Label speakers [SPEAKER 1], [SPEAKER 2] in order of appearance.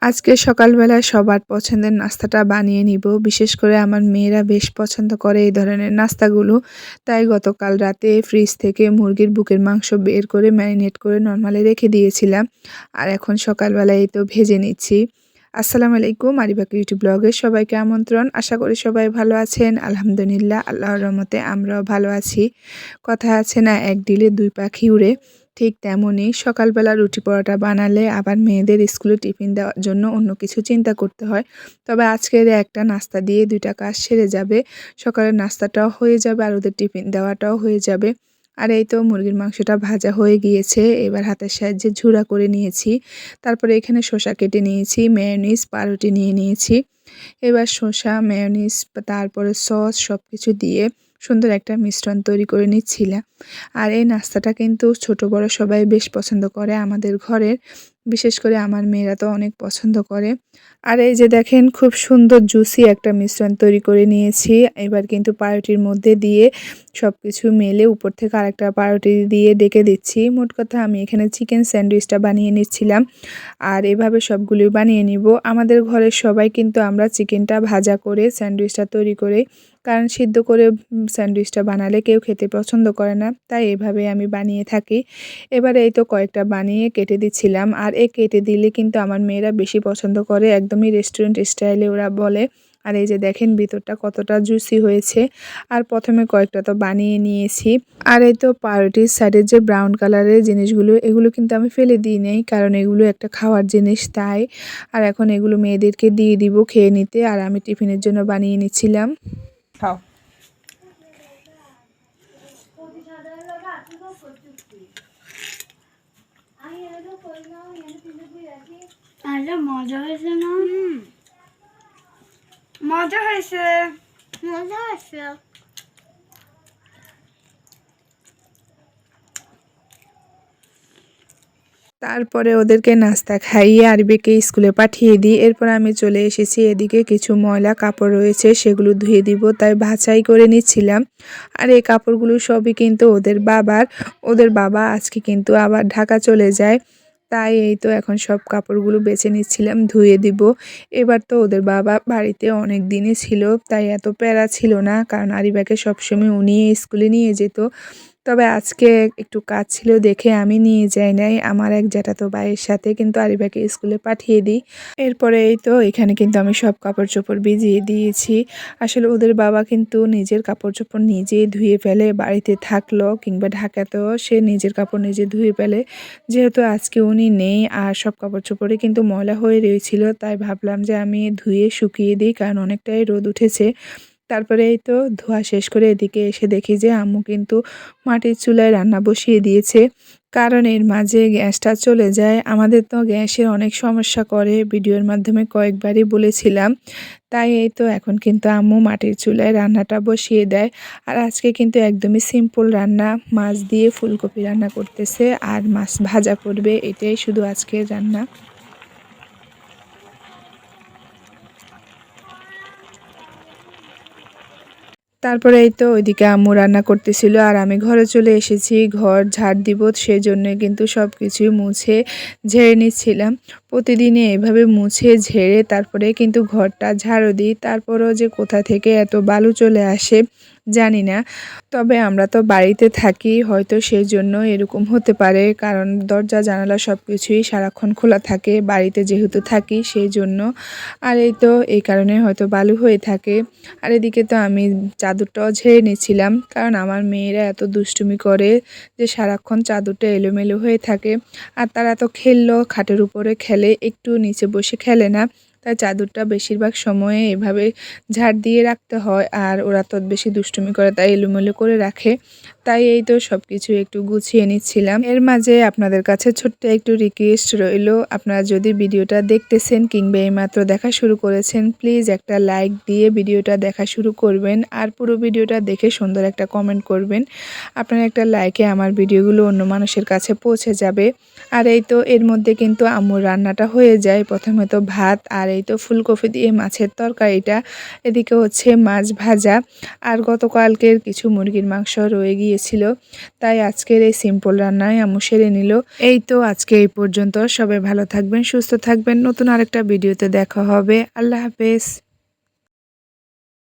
[SPEAKER 1] আজকে সকালবেলায় সবার পছন্দের নাস্তাটা বানিয়ে নিব। বিশেষ করে আমার মেয়েরা বেশ পছন্দ করে এই ধরনের নাস্তাগুলো। তাই গতকাল রাতে ফ্রিজ থেকে মুরগির বুকের মাংস বের করে ম্যারিনেট করে নরমালি রেখে দিয়েছিলাম। আর এখন সকালবেলায় এই তো ভেজে নিচ্ছি। আসসালামু আলাইকুম, আরিবা কিউটি ব্লগে সবাইকে আমন্ত্রণ। আশা করি সবাই ভালো আছেন। আলহামদুলিল্লাহ, আল্লাহর রহমতে আমরাও ভালো আছি। কথায় আছে না, এক ডিলে দুই পাখি উড়ে, ঠিক তেমনই সকালবেলা রুটি পরোটা বানালে আবার মেয়েদের স্কুলে টিফিন দেওয়ার জন্য অন্য কিছু চিন্তা করতে হয়। তবে আজকের একটা নাস্তা দিয়ে দুইটা কাজ সেরে যাবে। সকালের নাস্তাটাও হয়ে যাবে আর ওদের টিফিন দেওয়াটাও হয়ে যাবে। আর এই তো মুরগির মাংসটা ভাজা হয়ে গিয়েছে, এবার হাতের সাহায্যে ঝুরা করে নিয়েছি। তারপরে এখানে শসা কেটে নিয়েছি, মেয়োনিজ পাউরুটি নিয়ে নিয়েছি। এবার শসা মেয়োনিজ তারপরে সস সব কিছু দিয়ে সুন্দর একটা মিশ্রণ তৈরি করে নিচ্ছিলাম। আর এই নাস্তাটা কিন্তু ছোট বড় সবাই বেশ পছন্দ করে আমাদের ঘরের। বিশেষ করে আমার মেয়েরা তো অনেক পছন্দ করে। আর এই যে দেখেন, খুব সুন্দর জুসি একটা মিশ্রণ তৈরি করে নিয়েছি। এবার কিন্তু পাউরুটির মধ্যে দিয়ে সব কিছু মেলে উপর থেকে আরেকটা পাউরুটি দিয়ে ডেকে দিচ্ছি। মোট কথা আমি এখানে চিকেন স্যান্ডউইচটা বানিয়ে নিচ্ছিলাম। আর এভাবে সবগুলো বানিয়ে নিব। আমাদের ঘরের সবাই কিন্তু আমরা চিকেনটা ভাজা করে স্যান্ডউইচটা তৈরি করে, কারণ সিদ্ধ করে স্যান্ডউইচটা বানালে কেউ খেতে পছন্দ করে না, তাই এভাবে আমি বানিয়ে থাকি। এবারে এই তো কয়েকটা বানিয়ে কেটে দিচ্ছিলাম। আর কেটে দিলে কিন্তু আমার মেয়েরা বেশি পছন্দ করে, একদমই রেস্টুরেন্ট স্টাইলে ওরা বলে। আর এই যে দেখেন ভিতরটা কতটা জুসি হয়েছে। আর প্রথমে কয়েকটা তো বানিয়ে নিয়েছি। আর এই তো পাউরুটির সাইডের যে ব্রাউন কালারের জিনিসগুলো, এগুলো কিন্তু আমি ফেলে দিই নাই, কারণ এগুলো একটা খাওয়ার জিনিস তাই। আর এখন এগুলো মেয়েদেরকে দিয়ে দিব খেয়ে নিতে, আর আমি টিফিনের জন্য বানিয়ে নিচ্ছিলাম। খাও।
[SPEAKER 2] আরে মজা হয়েছে না? মজা হয়েছে, মজা হয়েছে।
[SPEAKER 1] তারপরে ওদেরকে নাস্তা খাইয়ে আরবিকে স্কুলে পাঠিয়ে দিই। এরপর আমি চলে এসেছি এদিকে, কিছু ময়লা কাপড় রয়েছে সেগুলো ধুয়ে দিব, তাই বাছাই করে নিচ্ছিলাম। আর এই কাপড়গুলো সবই কিন্তু ওদের বাবা আজকে কিন্তু আবার ঢাকা চলে যায়, তাই এই তো এখন সব কাপড়গুলো বেছে নিচ্ছিলাম, ধুয়ে দিব। এবার তো ওদের বাবা বাড়িতে অনেক দিনই ছিল, তাই এত প্যারা ছিল না, কারণ আরিবাকে সবসময় উনি স্কুলে নিয়ে যেত। তবে আজকে একটু কাজ ছিল দেখে আমি নিয়ে যাই নাই, আমার এক জ্যাঠাতো ভাইয়ের সাথে কিন্তু আরিবাকে স্কুলে পাঠিয়ে দিই। এরপরে এই তো এখানে কিন্তু আমি সব কাপড় চোপড় ভিজিয়ে দিয়েছি। আসলে ওদের বাবা কিন্তু নিজের কাপড় চোপড় নিজেই ধুয়ে ফেলে, বাড়িতে থাকলো কিংবা ঢাকাতেও সে নিজের কাপড় নিজে ধুয়ে ফেলে। যেহেতু আজকে উনি নেই আর সব কাপড় চোপড়ে কিন্তু ময়লা হয়ে রয়েছিল, তাই ভাবলাম যে আমি ধুয়ে শুকিয়ে দিই, কারণ অনেকটাই রোদ উঠেছে। তারপরে এই তো ধোয়া শেষ করে এদিকে এসে দেখি যে আম্মু কিন্তু মাটির চুলায় রান্না বসিয়ে দিয়েছে, কারণ এর মাঝে গ্যাসটা চলে যায়। আমাদের তো গ্যাসের অনেক সমস্যা করে, ভিডিওর মাধ্যমে কয়েকবারই বলেছিলাম। তাই এই তো এখন কিন্তু আম্মু মাটির চুলায় রান্নাটা বসিয়ে দেয়। আর আজকে কিন্তু একদমই সিম্পল রান্না, মাছ দিয়ে ফুলকপি রান্না করতেছে আর মাছ ভাজা করবে, এটাই শুধু আজকের রান্না। তারপরে এই তো ওইদিকে আম্মু রান্না করতেছিল আর আমি ঘরে চলে এসেছি ঘর ঝাড় দিব, সেজন্য কিন্তু সব কিছুই মুছে ঝেড়ে নিচ্ছিলাম। প্রতিদিনে এভাবে মুছে ঝেড়ে তারপরে কিন্তু ঘরটা ঝাড়ু দিই, তারপরেও যে কোথা থেকে এত বালু চলে আসে জানি না। তবে আমরা তো বাড়িতে থাকি, হয়তো সেই জন্য এরকম হতে পারে, কারণ দরজা জানালা সব কিছুই সারাক্ষণ খোলা থাকে বাড়িতে যেহেতু থাকি সেই জন্য। আর এই তো এই কারণে হয়তো বালু হয়ে থাকে। আর এদিকে তো আমি চাদরটাও ঝেড়ে নিচ্ছিলাম, কারণ আমার মেয়েরা এত দুষ্টুমি করে যে সারাক্ষণ চাদরটা এলোমেলো হয়ে থাকে। আর তারা তো খেললেও খাটের উপরে খেলে, একটু নিচে বসে খেলে না, তাই চাদরটা বেশিরভাগ সময়ে এভাবে ঝাড় দিয়ে রাখতে হয়। আর ওরা তো বেশি দুষ্টুমি করে তাই এলোমেলো করে রাখে, তাই এই তো সব কিছু একটু গুছিয়ে নিচ্ছিলাম। এর মাঝে আপনাদের কাছে ছোট্ট একটু রিকোয়েস্ট রইল, আপনারা যদি ভিডিওটা দেখতেছেন কিংবা এইমাত্র দেখা শুরু করেছেন, প্লিজ একটা লাইক দিয়ে ভিডিওটা দেখা শুরু করবেন আর পুরো ভিডিওটা দেখে সুন্দর একটা কমেন্ট করবেন। আপনার একটা লাইকে আমার ভিডিওগুলো অন্য মানুষের কাছে পৌঁছে যাবে। আর এই তো এর মধ্যে কিন্তু আম্মুর রান্নাটা হয়ে যায়। প্রথমে তো ভাত আর এই তো ফুলকপি দিয়ে মাছের তরকারিটা, এদিকে হচ্ছে মাছ ভাজা, আর গতকালকের কিছু মুরগির মাংস রয়ে গিয়েছিল, তাই আজকের এই সিম্পল রান্নায় আম্মু সেরে নিল। এই তো আজকে এই পর্যন্ত। সবাই ভালো থাকবেন, সুস্থ থাকবেন। নতুন আরেকটা ভিডিওতে দেখা হবে। আল্লাহ হাফেজ।